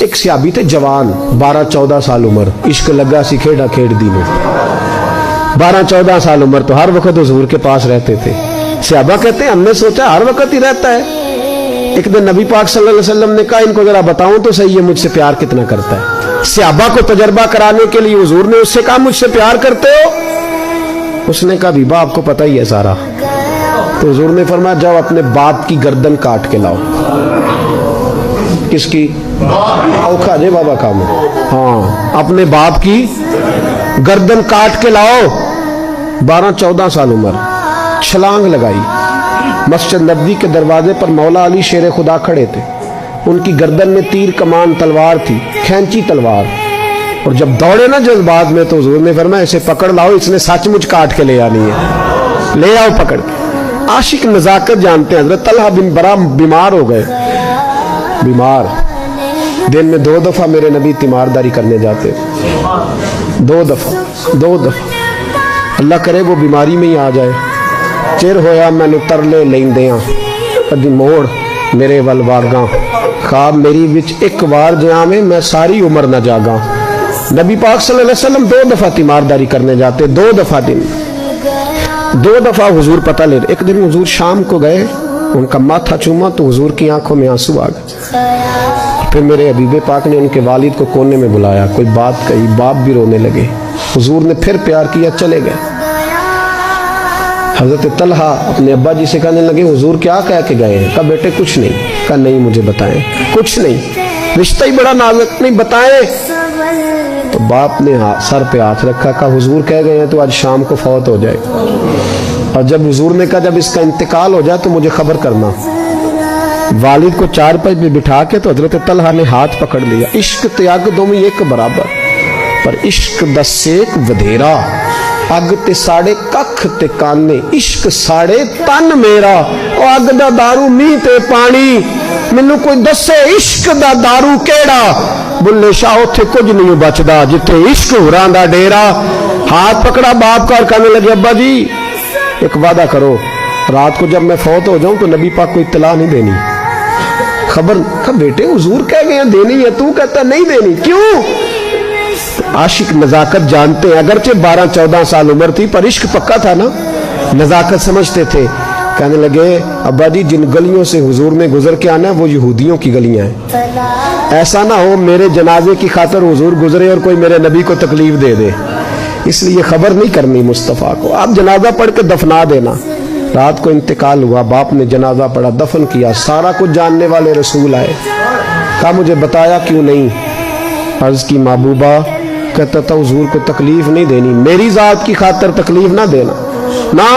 ایک صحابی تھے جوان 12-14 سال عمر, عشق لگا سی کھیڑا کھیڑ دینو. 12-14 سال عمر تو ہر وقت حضور کے پاس رہتے تھے. صحابہ کہتے ہیں ہم نے سوچا ہر وقت ہی رہتا ہے. ایک دن نبی پاک صلی اللہ علیہ وسلم نے کہا ان کو ذرا بتاؤں تو صحیح ہے مجھ سے پیار کتنا کرتا ہے. صحابہ کو تجربہ کرانے کے لیے حضور نے اس سے کہا مجھ سے پیار کرتے ہو؟ اس نے کہا بیبا آپ کو پتہ ہی ہے سارا. تو حضور نے فرمایا جاؤ اپنے باپ کی گردن کاٹ کے لاؤ. کس کی؟ اوکھا جے بابا کام. ہاں اپنے باپ کی گردن کاٹ کے لاؤ. 12-14 سال عمر, چھلانگ لگائی. مسجد نبوی کے دروازے پر مولا علی شیر خدا کھڑے تھے. ان کی گردن میں تیر کمان تلوار تھی, کھینچی تلوار. اور جب دوڑے نا جذبات میں تو حضور نے فرمایا اسے پکڑ لاؤ, اس نے سچ مچ کاٹ کے لے آنی ہے. لے آؤ پکڑ کے. عاشق نزاکت جانتے ہیں. حضرت طلحہ بن برا بیمار ہو گئے. بیمار, دن میں 2 دفعہ میرے نبی تیمارداری کرنے جاتے. 2 دفعہ. اللہ کرے وہ بیماری میں ہی آ جائے. چر ہویا میں نے ترلے لیندیاں کدی موڑ میرے ول واگاں, خواب میری وچ ایک بار جہاں میں ساری عمر نہ جاگاں. نبی پاک صلی اللہ علیہ وسلم 2 دفعہ تیمارداری کرنے جاتے. 2 دفعہ دن, 2 دفعہ حضور پتہ لے. ایک دن حضور شام کو گئے, ان کا ماتھا چوما تو حضور کی آنکھوں میں آنسو آ گئے. پھر میرے حبیب پاک نے ان کے والد کو کونے میں بلایا, کوئی بات کہی, باپ بھی رونے لگے. حضور نے پھر پیار کیا, چلے گئے. حضرت طلحہ اپنے ابا جی سے کہنے لگے حضور کیا کہہ کے گئے ہیں؟ کہا بیٹے کچھ نہیں. کہا نہیں مجھے بتائیں. کچھ نہیں, رشتہ ہی بڑا نازک, نہیں بتائیں. تو باپ نے سر پہ ہاتھ رکھا, کہا حضور کہہ گئے ہیں تو آج شام کو فوت ہو جائے. اور جب حضور نے کہا جب اس کا انتقال ہو جائے تو مجھے خبر کرنا. والد کو چارپائی پہ بٹھا کے تو حضرت طلحہ نے ہاتھ پکڑ لیا. عشق تیاگ دو میں ایک برابر, پر عشق دا سیک ودھیرا. اگ تے ساڑے ککھ تے کانے, عشق ساڑے تن میرا. او اگ دا دارو می تے پانی, مینوں کوئی دسے عشق دا دارو کیڑا. بلے شاہ اتھے کچھ نہیں بچدا جتھے عشق ہوراں دا ڈیرا. ہاتھ پکڑا باپ کا اور کہنے لگے ابا جی ایک وعدہ کرو, رات کو جب میں فوت ہو جاؤں تو نبی پاک کو اطلاع نہیں دینی. خبر کہ بیٹے حضور کہہ گئے ہیں دینی ہے, تو کہتا نہیں دینی, کیوں؟ عاشق نزاکت جانتے ہیں. اگرچہ 12-14 سال عمر تھی پر عشق پکا تھا نا, نزاکت سمجھتے تھے. کہنے لگے ابا جی جن گلیوں سے حضور نے گزر کے آنا ہے وہ یہودیوں کی گلیاں ہیں. ایسا نہ ہو میرے جنازے کی خاطر حضور گزرے اور کوئی میرے نبی کو تکلیف دے دے, اس لیے خبر نہیں کرنی مصطفیٰ کو. آپ جنازہ پڑھ کے دفنا دینا. رات کو انتقال ہوا, باپ نے جنازہ پڑھا, دفن کیا. سارا کچھ جاننے والے رسول آئے. کہا مجھے بتایا کیوں نہیں؟ عرض کی محبوبہ, کہتا تھا حضور کو تکلیف نہیں دینی, میری ذات کی خاطر تکلیف نہ دینا, نہ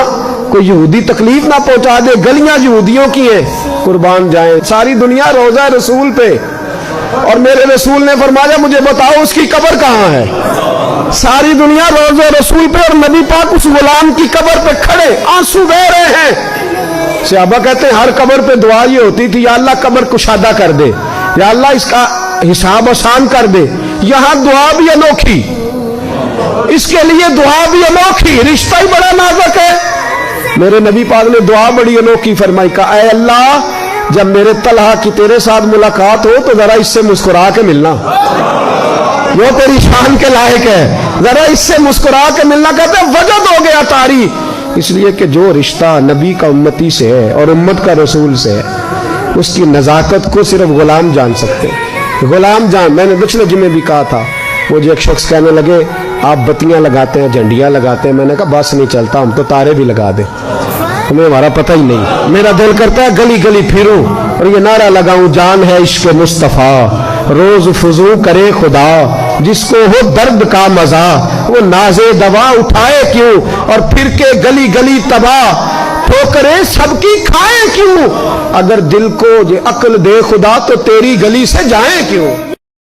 کوئی یہودی تکلیف نہ پہنچا دے. گلیاں یہودیوں کی ہیں, قربان جائیں. ساری دنیا روزہ رسول پہ, اور میرے رسول نے فرمایا مجھے بتاؤ اس کی قبر کہاں ہے. ساری دنیا روزہ رسول پہ, اور نبی پاک اس غلام کی قبر پہ کھڑے آنسو بہہ رہے ہیں. صحابہ کہتے ہیں ہر قبر پہ دعا یہ ہوتی تھی یا اللہ قبر کشادہ کر دے, یا اللہ اس کا حساب آسان کر دے. یہاں دعا بھی انوکھی, اس کے لیے دعا بھی انوکھی, رشتہ ہی بڑا نازک ہے. میرے نبی پاک نے دعا بڑی انوکھی فرمائی. کہا اے اللہ جب میرے طلحہ کی تیرے ساتھ ملاقات ہو تو ذرا اس سے مسکرا کے ملنا, وہ تیری شان کے لائق ہے, ذرا اس سے مسکرا کے ملنا. کہتے وجد ہو گیا تاری, اس لیے کہ جو رشتہ نبی کا امتی سے ہے اور امت کا رسول سے ہے اس کی نزاکت کو صرف غلام جان سکتے. غلام جان. میں نے پچھلے جمعے بھی کہا تھا, مجھے ایک شخص کہنے لگے آپ بتیاں لگاتے ہیں, جھنڈیاں لگاتے ہیں. میں نے کہا بس نہیں چلتا, ہم تو تارے بھی لگا دیں, ہمیں ہمارا پتہ ہی نہیں. میرا دل کرتا ہے گلی گلی پھروں اور یہ نعرہ لگاؤں جان ہے عشق مصطفیٰ, روز فضو کرے خدا, جس کو ہو درد کا مزہ وہ نازے دوا اٹھائے کیوں, اور پھر کے گلی گلی تباہ ٹھوکریں سب کی کھائیں کیوں. اگر دل کو یہ عقل دے خدا تو تیری گلی سے جائیں کیوں.